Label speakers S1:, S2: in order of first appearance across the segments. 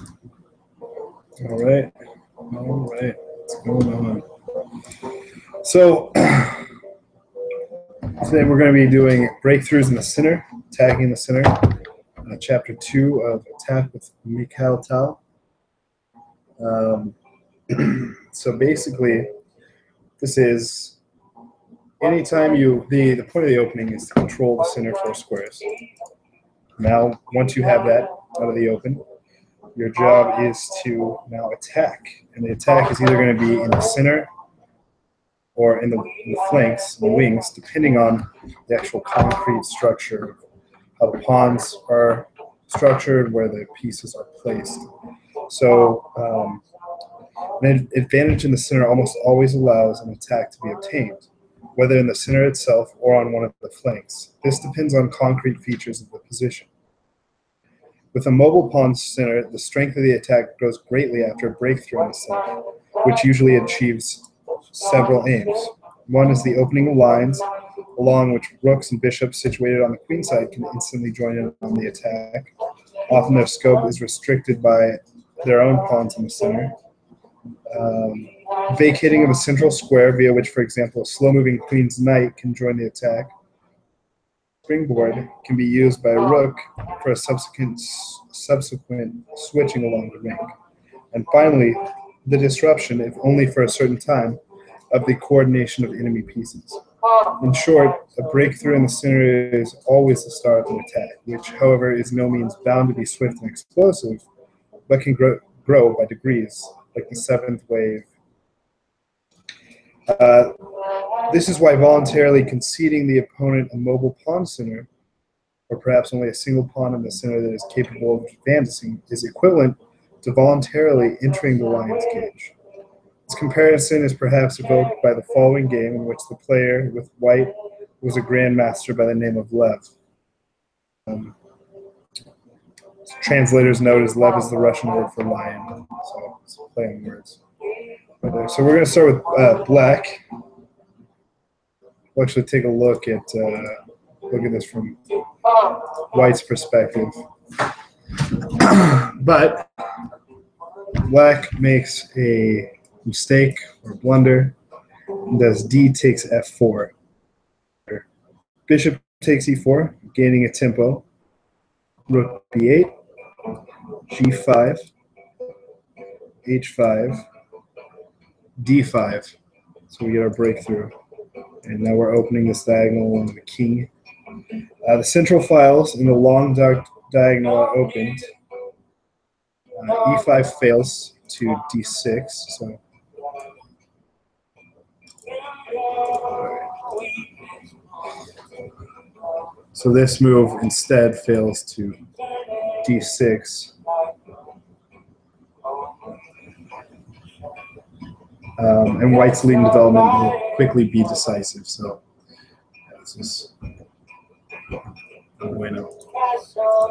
S1: All right. What's going on? So today we're going to be doing breakthroughs in the center, tagging the center, chapter 2 of Attack with Mikhail Tal. So basically, this is anytime the point of the opening is to control the center 4 squares. Now, once you have that out of the open, your job is to now attack. And the attack is either going to be in the center or in the flanks, the wings, depending on the actual concrete structure, how the pawns are structured, where the pieces are placed. So an advantage in the center almost always allows an attack to be obtained, whether in the center itself or on one of the flanks. This depends on concrete features of the position. With a mobile pawn center, the strength of the attack grows greatly after a breakthrough in the center, which usually achieves several aims. One is the opening of lines, along which rooks and bishops situated on the queen side can instantly join in on the attack. Often their scope is restricted by their own pawns in the center. Vacating of a central square via which, for example, a slow-moving queen's knight can join the attack. Springboard can be used by a rook for a subsequent switching along the rank. And finally, the disruption, if only for a certain time, of the coordination of enemy pieces. In short, a breakthrough in the center is always the start of an attack, which, however, is no means bound to be swift and explosive, but can grow by degrees, like the seventh wave. This is why voluntarily conceding the opponent a mobile pawn center, or perhaps only a single pawn in the center that is capable of advancing, is equivalent to voluntarily entering the lion's cage. This comparison is perhaps evoked by the following game in which the player with white was a grandmaster by the name of Lev. Translators note as Lev is the Russian word for lion, so it's a play on words. So we're going to start with black. We'll actually take a look at this from white's perspective. But black makes a mistake or blunder and does d takes f4. Bishop takes e4, gaining a tempo. Rook b8, g5, h5, d5. So we get our breakthrough. And now we're opening this diagonal along the king. The central files in the long diagonal are opened. E5 fails to d6. So this move instead fails to d6. And white's leading development will quickly be decisive. So this is a winner.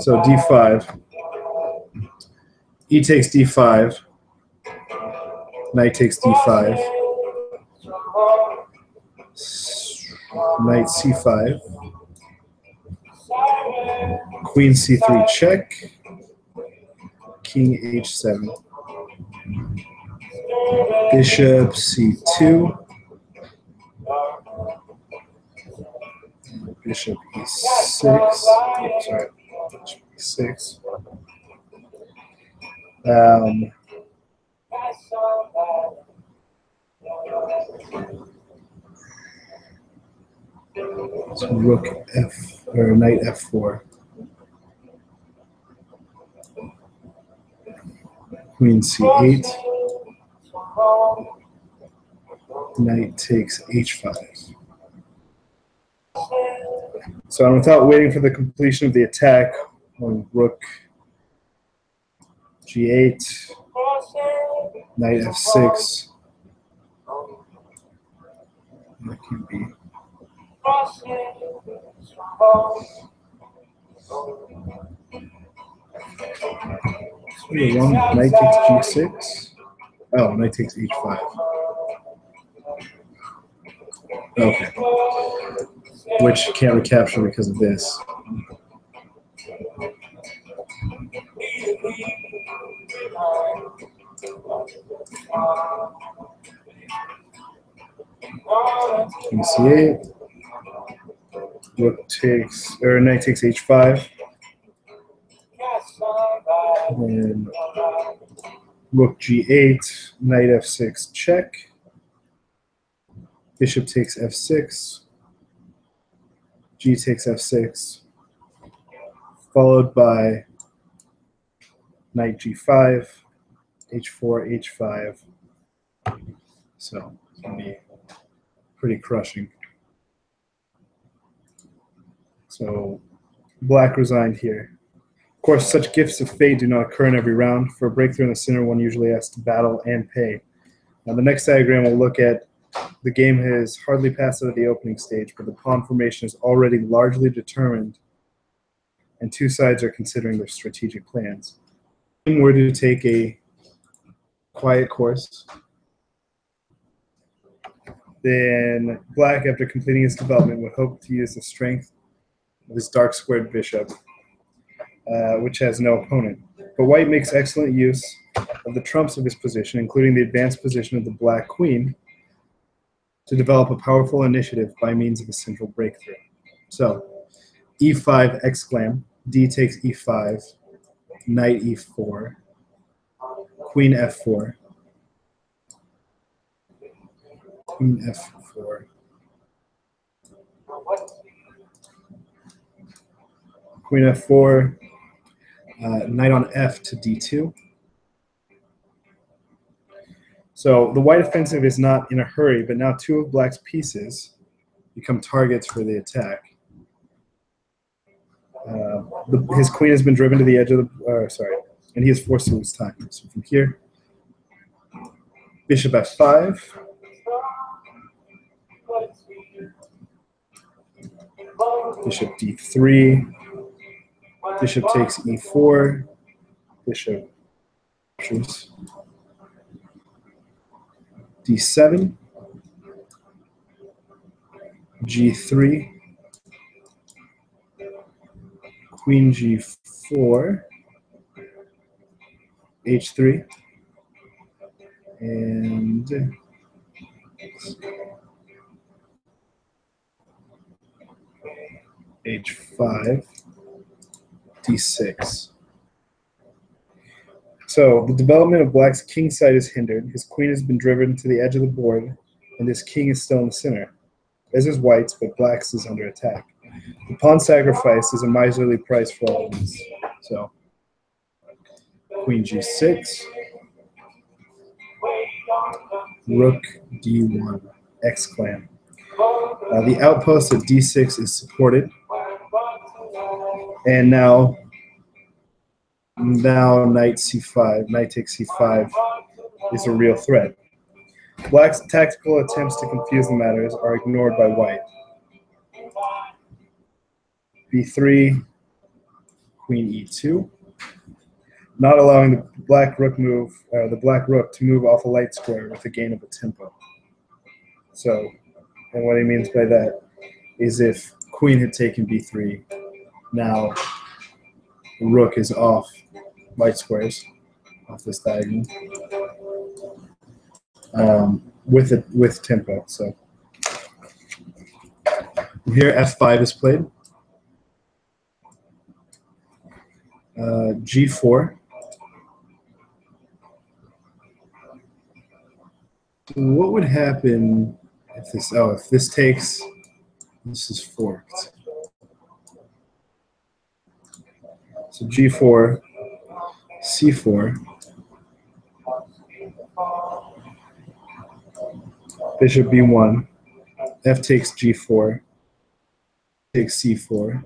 S1: So d5. E takes d5. Knight takes d5. Knight c5. Queen c3 check. King h7. Bishop c2. Bishop e6. Sorry, bishop e6. So rook f or knight f4. Queen c8. Knight takes h5. So without waiting for the completion of the attack, on rook g8, knight f6. That can be. Knight takes g6. Oh, knight takes h5. Okay. Which can't recapture because of this. King c8. Rook takes, or knight takes h5. And rook g8, knight f6 check. Bishop takes f6. G takes f6. Followed by knight g5, h4, h5. So it's going to be pretty crushing. So black resigned here. Of course, such gifts of fate do not occur in every round. For a breakthrough in the center, one usually has to battle and pay. Now, the next diagram we'll look at, the game has hardly passed out of the opening stage, but the pawn formation is already largely determined, and two sides are considering their strategic plans. If we were to take a quiet course, then black, after completing his development, would hope to use the strength of his dark squared bishop, which has no opponent. But white makes excellent use of the trumps of his position, including the advanced position of the black queen, to develop a powerful initiative by means of a central breakthrough. So e5 exclam, d takes e5, knight e4, queen f4, queen f4, queen f4, knight on f to d2. So the white offensive is not in a hurry, but now two of black's pieces become targets for the attack. His queen has been driven to the edge of the, and he is forced to lose time. So from here, bishop f5, bishop d3, bishop takes e4, bishop d7, g3, queen g4, h3, and h5, d6. So the development of black's king side is hindered. His queen has been driven to the edge of the board, and his king is still in the center, as is white's, but black's is under attack. The pawn sacrifice is a miserly price for all of these. So queen g6, rook d1, exclam. The outpost of d6 is supported, and now knight c5, knight takes c5 is a real threat. Black's tactical attempts to confuse the matters are ignored by white. b3, queen e2, not allowing the black rook to move off a light square with a gain of a tempo. So, and what he means by that is if queen had taken b3, now the rook is off light squares, off this diagonal, with tempo. So here f5 is played. G4. What would happen if this? Oh, if this takes, this is forked. So G4, C4, bishop B1, F takes G4, takes C4,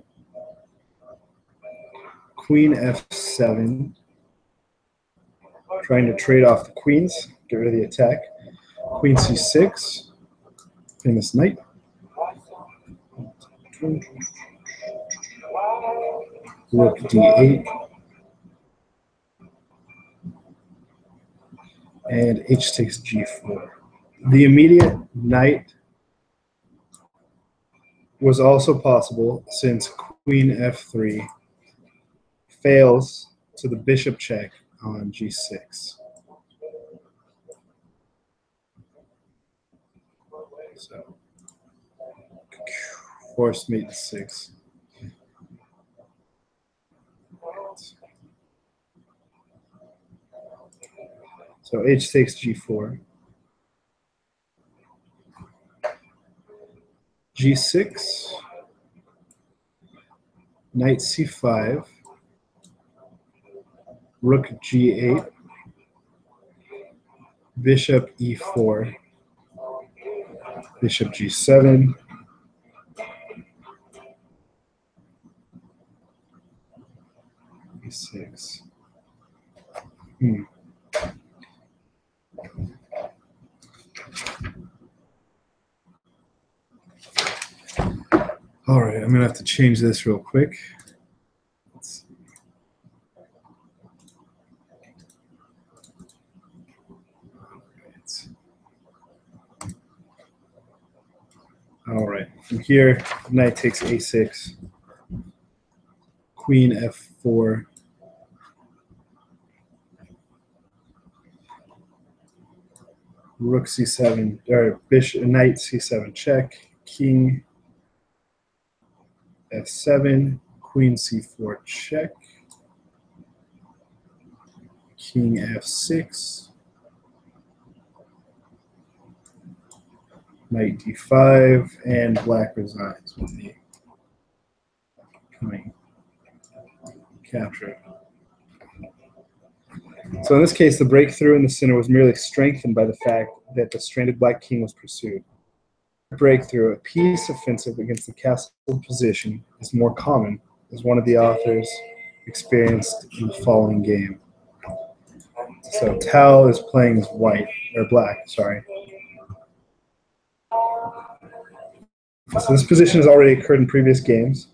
S1: Queen F7, trying to trade off the queens, get rid of the attack. Queen C6, famous knight. Rook D8. And H takes G4. The immediate knight was also possible since Queen F3 fails to the bishop check on G6. So forced mate to 6. So h6, g4. g6, knight c5, rook g8, bishop e4, bishop g7, e6. All right, I'm gonna have to change this real quick. Let's see. All right, from here, knight takes a6, queen f4, rook c7, or bishop, knight c7 check, king f7, queen c4 check, king f6, knight d5, and black resigns with the coming capture. So in this case, the breakthrough in the center was merely strengthened by the fact that the stranded black king was pursued. Breakthrough, a peace offensive against the castle position, is more common, as one of the authors experienced in the following game. So Tal is playing as white, or black, sorry. So this position has already occurred in previous games,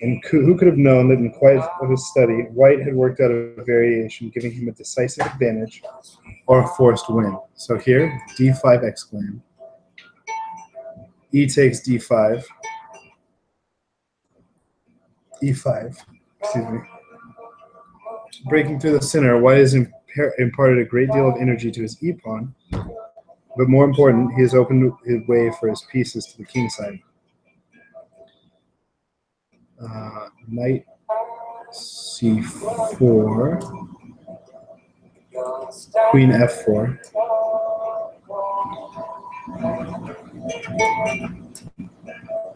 S1: and who could have known that in quite of his study, white had worked out a variation giving him a decisive advantage or a forced win. So here, d5 exclam, e takes d5, e5, excuse me. Breaking through the center, white has imparted a great deal of energy to his e-pawn, but more important, he has opened his way for his pieces to the king side. Knight c4, queen f4,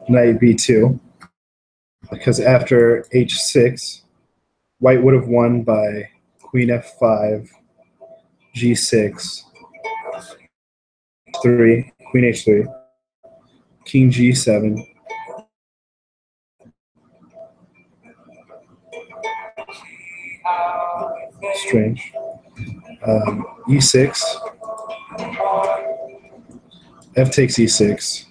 S1: knight b2, because after h6, white would have won by queen f5, g6, 3, queen h3, king g7, strange, e6, f takes e6,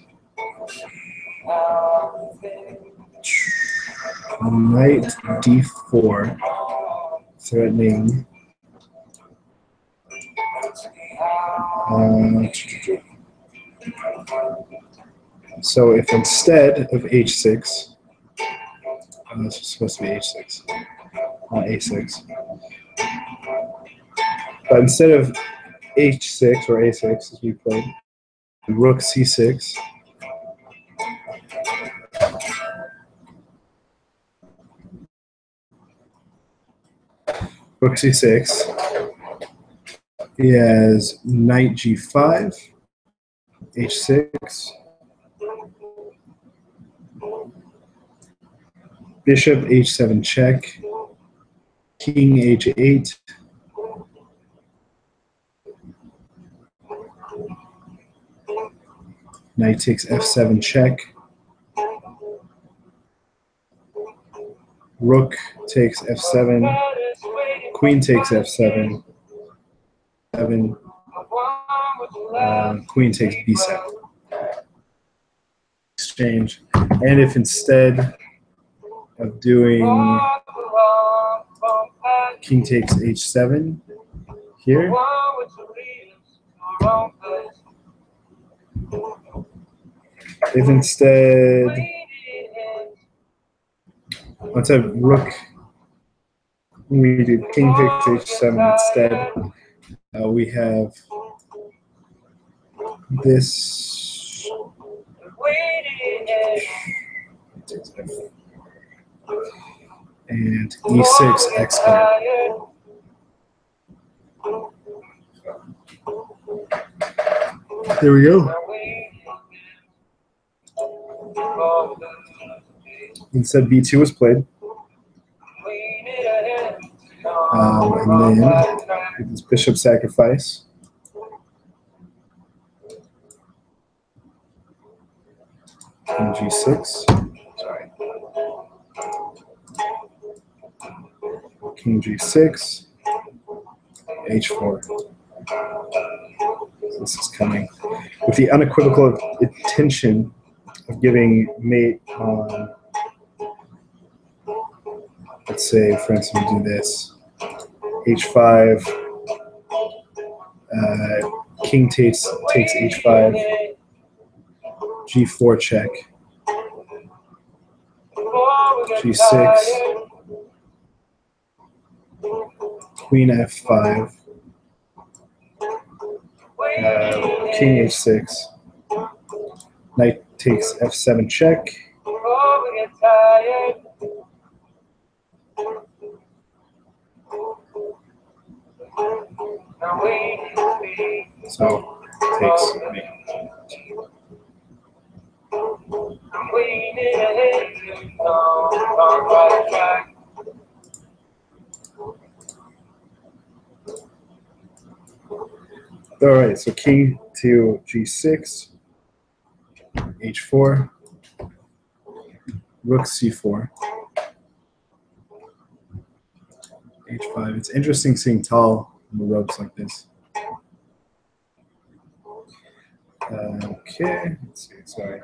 S1: knight d4, threatening so if instead of h6, this is supposed to be h6, not a6, but instead of h6 or a6 as we played, rook c6, rook c6, he has knight g5, h6, bishop h7 check, king h8, knight takes f7 check, rook takes f7, queen takes f7, queen takes b7. Exchange. And if instead of doing king takes h7 here, if instead, let's have rook, we do king takes h7 instead, we have this And E6 X card. There we go. Instead, B2 was played. And then this bishop sacrifice. King G6. Sorry. King G6. H4. This is coming with the unequivocal intention of giving mate on, let's say, for instance, we do this. H5, king takes H5, G4 check, G6, Queen F5, King H6, Knight takes F7 check, so takes me. All right, so king to G6, H4, rook C4, H5. It's interesting seeing tall on the ropes like this. Okay, let's see, sorry.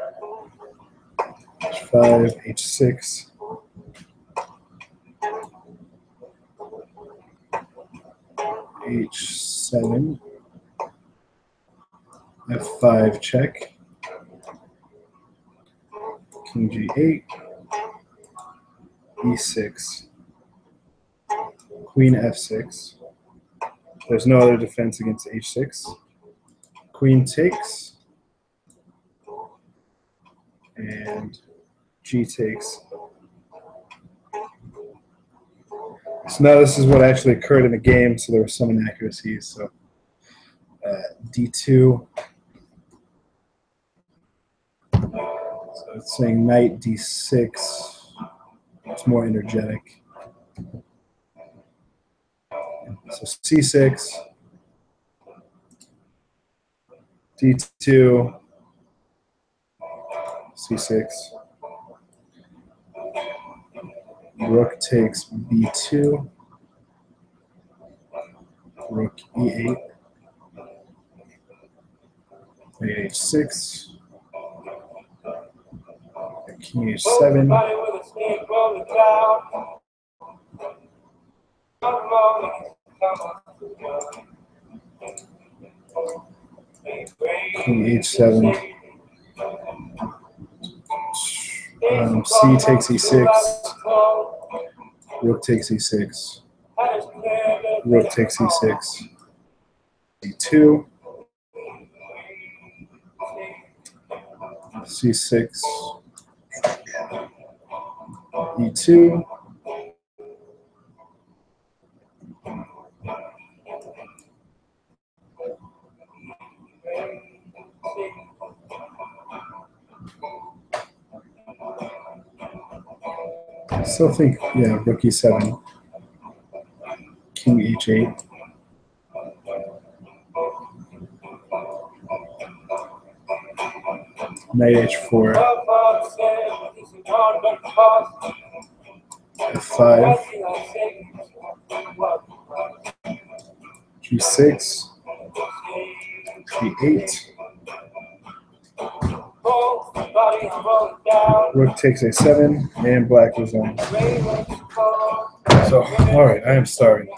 S1: H5, H6. H7. F5 check. King G8. E6. Queen F6. There's no other defense against H6. Queen takes. And G takes. So now this is what actually occurred in the game, so there were some inaccuracies. So D2. So it's saying knight D6. It's more energetic. So C6. D2. C6. Rook takes B2. Rook E8. Knight H6. King H7. King H7. C takes E6. Rook takes E6. Rook takes E6. E2. C6. E2. I still think, yeah, rook E7. King H8. Knight H4. F5. G6. G8. Rook takes A7, and black is on. So, all right, I am starting.